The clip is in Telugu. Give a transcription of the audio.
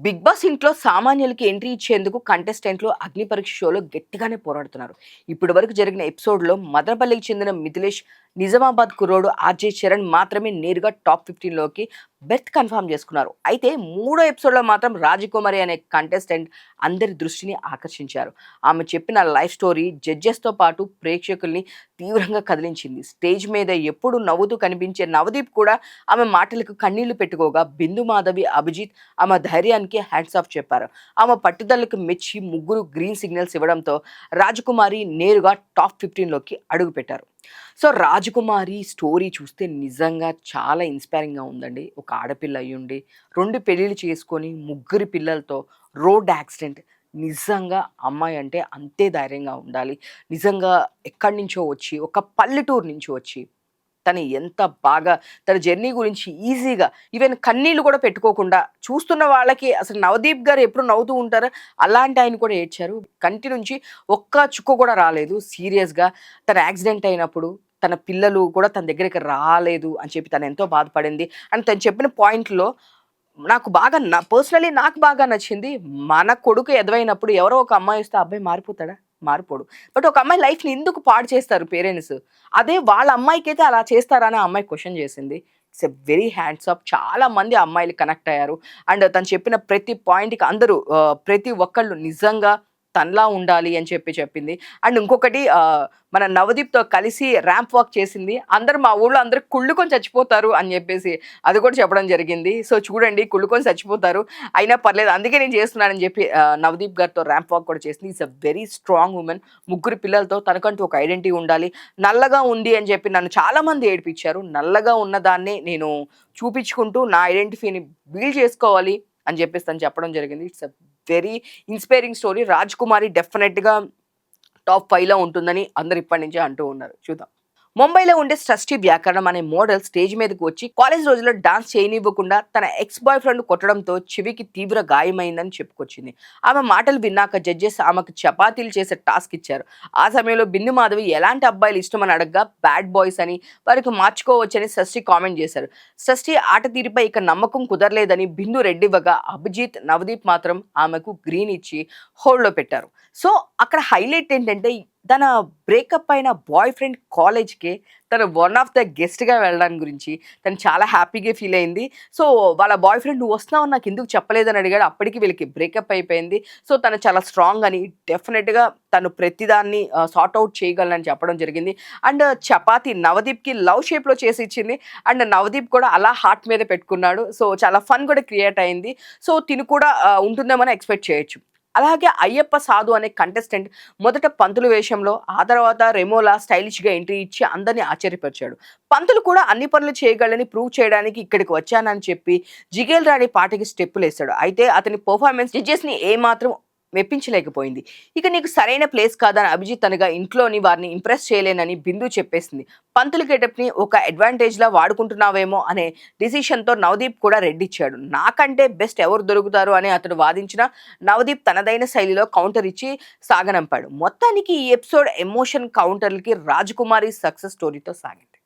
బిగ్ బాస్ ఇంట్లో సామాన్యులకి ఎంట్రీ ఇచ్చేందుకు కంటెస్టెంట్లు అగ్ని పరీక్ష షోలో గట్టిగానే పోరాడుతున్నారు. ఇప్పటి వరకు జరిగిన ఎపిసోడ్లో మదనపల్లికి చెందిన మిథిలేష్, నిజామాబాద్ కుర్రోడు ఆర్జే చరణ్ మాత్రమే నేరుగా టాప్ 15లోకి బెర్త్ కన్ఫర్మ్ చేసుకున్నారు. అయితే మూడో ఎపిసోడ్లో మాత్రం రాజకుమారి అనే కంటెస్టెంట్ అందరి దృష్టిని ఆకర్షించారు. ఆమె చెప్పిన లైఫ్ స్టోరీ జడ్జెస్తో పాటు ప్రేక్షకుల్ని తీవ్రంగా కదిలించింది. స్టేజ్ మీద ఎప్పుడు నవ్వుతూ కనిపించే నవదీప్ కూడా ఆమె మాటలకు కన్నీళ్లు పెట్టుకోగా, బిందు మాధవి, అభిజిత్ ఆమె ధైర్యానికి హ్యాండ్స్ ఆఫ్ చెప్పారు. ఆమె పట్టుదలకు మెచ్చి ముగ్గురు గ్రీన్ సిగ్నల్స్ ఇవ్వడంతో రాజకుమారి నేరుగా టాప్ 15లోకి అడుగుపెట్టారు. సో రాజకుమారి స్టోరీ చూస్తే నిజంగా చాలా ఇన్స్పైరింగ్గా ఉందండి. ఒక ఆడపిల్ల అయ్యుండి 2 పెళ్ళిళ్ళు చేసుకొని ముగ్గురు పిల్లలతో రోడ్ యాక్సిడెంట్. నిజంగా అమ్మాయి అంటే అంతే ధైర్యంగా ఉండాలి. నిజంగా ఎక్కడి నుంచో వచ్చి, ఒక పల్లెటూరు నుంచి వచ్చి తను ఎంత బాగా తన జర్నీ గురించి ఈజీగా ఈవెన్ కన్నీళ్ళు కూడా పెట్టుకోకుండా చూస్తున్న వాళ్ళకి అసలు నవదీప్ గారు ఎప్పుడు నవ్వుతూ ఉంటారో అలాంటి ఆయన కూడా ఏడ్చారు. కంటి నుంచి ఒక్క చుక్క కూడా రాలేదు. సీరియస్‌గా తన యాక్సిడెంట్ అయినప్పుడు తన పిల్లలు కూడా తన దగ్గరికి రాలేదు అని చెప్పి తను ఎంతో బాధపడింది. అండ్ తను చెప్పిన పాయింట్‌లో నాకు బాగా పర్సనల్లీ నాకు బాగా నచ్చింది. మన కొడుకు ఎదవైనప్పుడు ఎవరో ఒక అమ్మాయి వస్తే ఆ అబ్బాయి మారిపోతాడా? మారిపోడు. బట్ ఒక అమ్మాయి లైఫ్‌ని ఎందుకు పాడు చేస్తారు పేరెంట్స్? అదే వాళ్ళ అమ్మాయికైతే అలా చేస్తారా అని ఆ అమ్మాయి క్వెషన్ చేసింది. It's a very hands of. చాలా మంది అమ్మాయిలు కనెక్ట్ అయ్యారు. అండ్ తను చెప్పిన ప్రతి పాయింట్‌కి అందరూ ప్రతి ఒక్కళ్ళు నిజంగా తనలా ఉండాలి అని చెప్పి చెప్పింది. అండ్ ఇంకొకటి మన నవదీప్‌తో కలిసి ర్యాంప్ వాక్ చేసింది. అందరూ మా ఊళ్ళో అందరూ కుళ్ళుకొని చచ్చిపోతారు అని చెప్పేసి అది కూడా చెప్పడం జరిగింది. సో చూడండి కుళ్ళుకొని చచ్చిపోతారు. అయినా పర్లేదు అందుకే నేను చేస్తున్నానని చెప్పి నవదీప్ గారితో ర్యాంప్ వాక్ కూడా చేసింది. Is a very strong women. ముగ్గురు పిల్లలతో తనకంటూ ఒక ఐడెంటిటీ ఉండాలి. నల్లగా ఉంది అని చెప్పి నన్ను చాలామంది ఏడిపించారు. నల్లగా ఉన్నదాన్నే నేను చూపించుకుంటూ నా ఐడెంటిటీని బిల్డ్ చేసుకోవాలి అని చెప్పేసి తను చెప్పడం జరిగింది. It's a very inspiring story. Raj Kumari డెఫినెట్‌గా టాప్ 5లో ఉంటుందని అందరూ ఇప్పటి నుంచే అంటూ ఉన్నారు. చూద్దాం. ముంబైలో ఉండే సృష్టి వ్యాకరణం అనే మోడల్ స్టేజ్ మీదకి వచ్చి కాలేజ్ రోజుల్లో డాన్స్ చేయనివ్వకుండా తన ఎక్స్ బాయ్ ఫ్రెండ్ కొట్టడంతో చెవికి తీవ్ర గాయమైందని చెప్పుకొచ్చింది. ఆమె మాటలు విన్నాక జడ్జెస్ ఆమెకు చపాతీలు చేసే టాస్క్ ఇచ్చారు. ఆ సమయంలో బిందు మాధవి ఎలాంటి అబ్బాయిలు ఇష్టమని అడగగా బ్యాడ్ బాయ్స్ అని వారికి మార్చుకోవచ్చని సృష్టి కామెంట్ చేశారు. సృష్టి ఆట తీరుపై ఇక నమ్మకం కుదరలేదని బిందు రెడ్డివ్వగా అభిజిత్, నవదీప్ మాత్రం ఆమెకు గ్రీన్ ఇచ్చి హోల్డ్లో పెట్టారు. సో అక్కడ హైలైట్ ఏంటంటే తన బ్రేకప్ అయిన బాయ్ ఫ్రెండ్ కాలేజ్‌కి తను వన్ ఆఫ్ ద గెస్ట్‌గా వెళ్ళడానికి గురించి తను చాలా హ్యాపీగా ఫీల్ అయింది. సో వాళ్ళ బాయ్ ఫ్రెండ్ "నువ్వు వస్తున్నావని నాకు ఎందుకు చెప్పలేదని" అడిగాడు. అప్పటికి వీళ్ళకి బ్రేకప్ అయిపోయింది. సో తను చాలా స్ట్రాంగ్ అని డెఫినిట్‌గా తను ప్రతిదాన్ని సార్ట్ ఔట్ చేయగలనని చెప్పడం జరిగింది. అండ్ చపాతీ నవదీప్‌కి లవ్ షేప్‌లో చేసి ఇచ్చింది. అండ్ నవదీప్ కూడా అలా హార్ట్ మీద పెట్టుకున్నాడు. సో చాలా ఫన్ కూడా క్రియేట్ అయింది. సో తిను కూడా ఉంటుందేమో ఎక్స్‌పెక్ట్ చేయొచ్చు. అలాగే అయ్యప్ప సాధు అనే కంటెస్టెంట్ మొదట పంతులు వేషంలో, ఆ తర్వాత రెమోలా స్టైలిష్‌గా ఎంట్రీ ఇచ్చి అందరిని ఆశ్చర్యపరిచాడు. పంతులు కూడా అన్ని పనులు చేయగలని ప్రూవ్ చేయడానికి ఇక్కడికి వచ్చానని చెప్పి జిగేల్ రాణి పాటకి స్టెప్పులేశాడు. అయితే అతని పెర్ఫార్మెన్స్ జడ్జెస్‌ని ఏమాత్రం మెప్పించలేకపోయింది. ఇక నీకు సరైన ప్లేస్ కాదని అభిజిత్ అనగా ఇంట్లోని వారిని ఇంప్రెస్ చేయలేనని బిందు చెప్పేసింది. పంతులు గెటప్‌ని ఒక అడ్వాంటేజ్‌లా వాడుకుంటున్నావేమో అనే డిసిషన్‌తో నవదీప్ కూడా రెడ్డిచ్చాడు. నాకంటే బెస్ట్ ఎవరు దొరుకుతారు అని అతడు వాదించినా నవదీప్ తనదైన శైలిలో కౌంటర్ ఇచ్చి సాగనంపాడు. మొత్తానికి ఈ ఎపిసోడ్ ఎమోషన్ కౌంటర్‌లకి రాజకుమారి సక్సెస్ స్టోరీతో సాగింది.